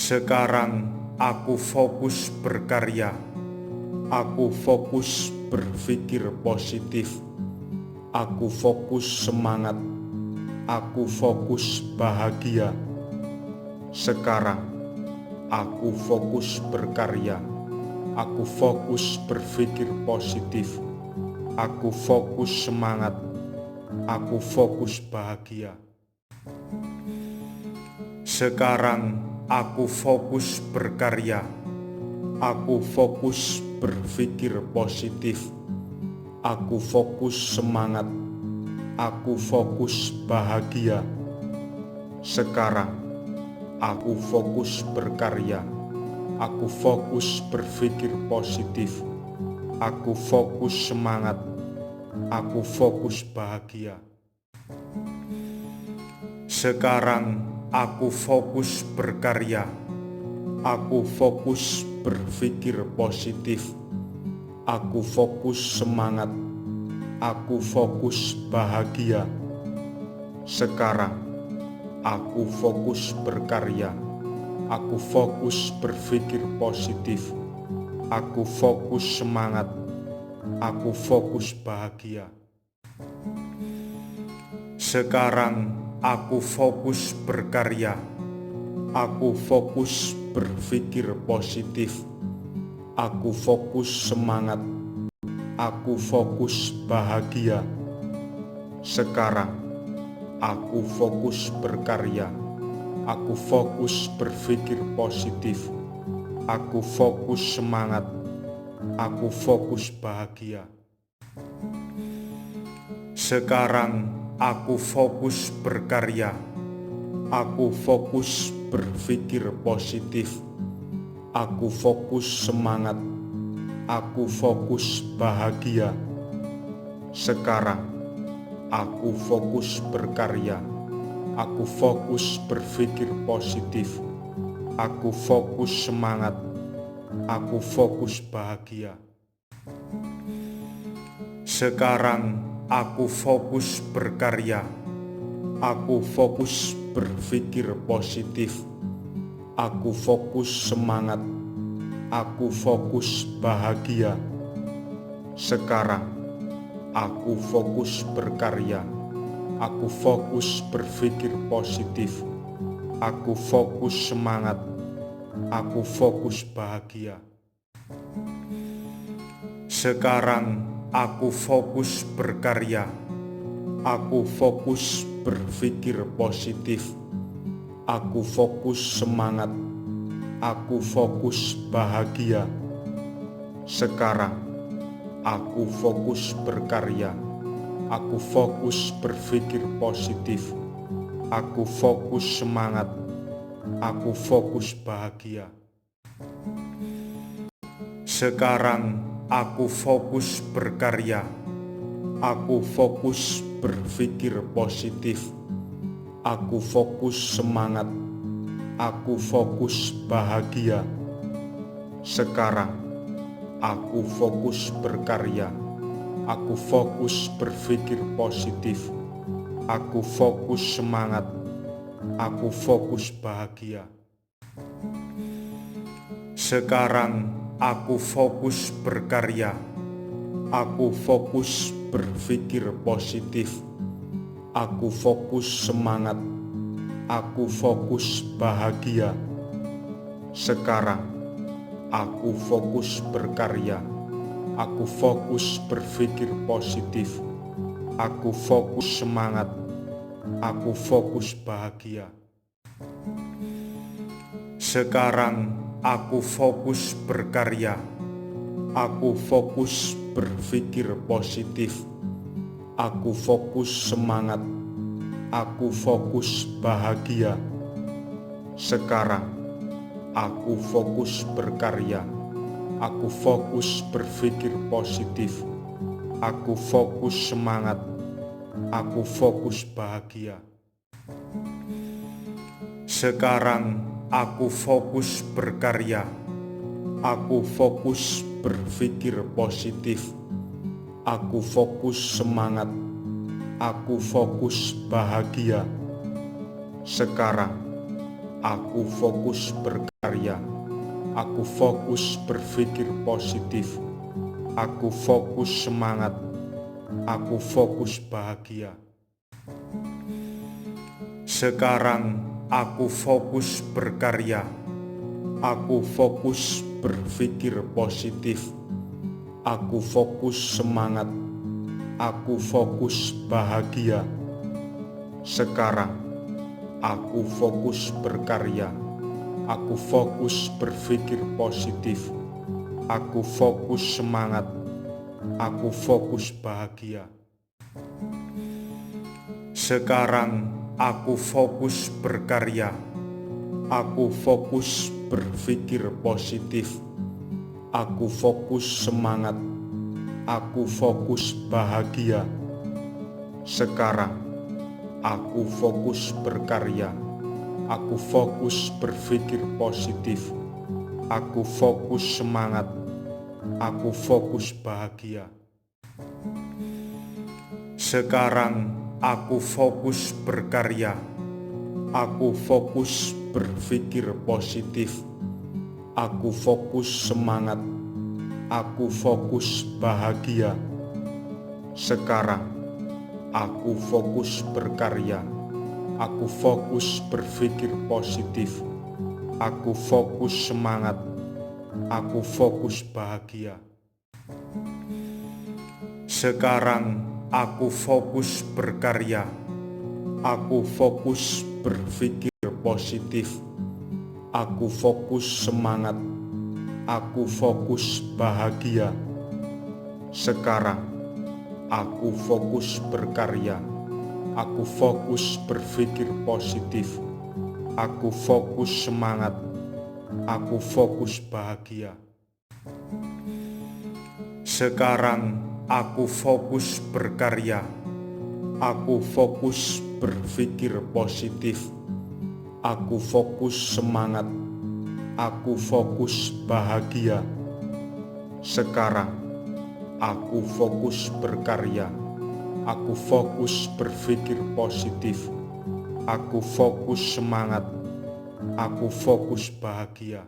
Sekarang aku fokus berkarya, aku fokus berpikir positif, aku fokus semangat, aku fokus bahagia. Sekarang aku fokus berkarya, aku fokus berpikir positif, aku fokus semangat, aku fokus bahagia. Sekarang aku fokus berkarya, aku fokus berpikir positif, aku fokus semangat, aku fokus bahagia. Sekarang aku fokus berkarya, aku fokus berpikir positif, aku fokus semangat, aku fokus bahagia. Sekarang aku fokus berkarya, aku fokus berpikir positif, aku fokus semangat, aku fokus bahagia. Sekarang aku fokus berkarya, aku fokus berpikir positif, aku fokus semangat, aku fokus bahagia. Sekarang aku fokus berkarya, aku fokus berpikir positif, aku fokus semangat, aku fokus bahagia. Sekarang aku fokus berkarya, aku fokus berpikir positif, aku fokus semangat, aku fokus bahagia. Sekarang aku fokus berkarya, aku fokus berpikir positif, aku fokus semangat, aku fokus bahagia. Sekarang aku fokus berkarya, aku fokus berpikir positif, aku fokus semangat, aku fokus bahagia. Sekarang aku fokus berkarya, aku fokus berpikir positif, aku fokus semangat, aku fokus bahagia. Sekarang aku fokus berkarya, aku fokus berpikir positif, aku fokus semangat, aku fokus bahagia. Sekarang aku fokus berkarya, aku fokus berpikir positif, aku fokus semangat, aku fokus bahagia. Sekarang aku fokus berkarya, aku fokus berpikir positif, aku fokus semangat, aku fokus bahagia. Sekarang aku fokus berkarya, aku fokus berpikir positif, aku fokus semangat, aku fokus bahagia. Sekarang aku fokus berkarya, aku fokus berpikir positif, aku fokus semangat, aku fokus bahagia. Sekarang aku fokus berkarya, aku fokus berpikir positif, aku fokus semangat, aku fokus bahagia. Sekarang aku fokus berkarya, aku fokus berpikir positif, aku fokus semangat, aku fokus bahagia. Sekarang aku fokus berkarya, aku fokus berpikir positif, aku fokus semangat, aku fokus bahagia. Sekarang aku fokus berkarya, aku fokus berpikir positif, aku fokus semangat, aku fokus bahagia. Sekarang aku fokus berkarya, aku fokus berpikir positif, aku fokus semangat, aku fokus bahagia. Sekarang Aku fokus berkarya. Aku fokus berpikir positif. Aku fokus semangat. Aku fokus bahagia. Sekarang aku fokus berkarya. Aku fokus berpikir positif. Aku fokus semangat. Aku fokus bahagia. Sekarang aku fokus berkarya. Aku fokus berpikir positif. Aku fokus semangat. Aku fokus bahagia. Sekarang aku fokus berkarya. Aku fokus berpikir positif. Aku fokus semangat. Aku fokus bahagia. Sekarang aku fokus berkarya. Aku fokus berpikir positif. Aku fokus semangat. Aku fokus bahagia. Sekarang aku fokus berkarya. Aku fokus berpikir positif. Aku fokus semangat. Aku fokus bahagia. Sekarang aku fokus berkarya. Aku fokus berpikir positif. Aku fokus semangat. Aku fokus bahagia. Sekarang aku fokus berkarya. Aku fokus berpikir positif. Aku fokus semangat. Aku fokus bahagia. Sekarang aku fokus berkarya. Aku fokus berpikir positif. Aku fokus semangat. Aku fokus bahagia. Sekarang aku fokus berkarya. Aku fokus berpikir positif. Aku fokus semangat. Aku fokus bahagia. Sekarang aku fokus berkarya. Aku fokus berpikir positif. Aku fokus semangat. Aku fokus bahagia.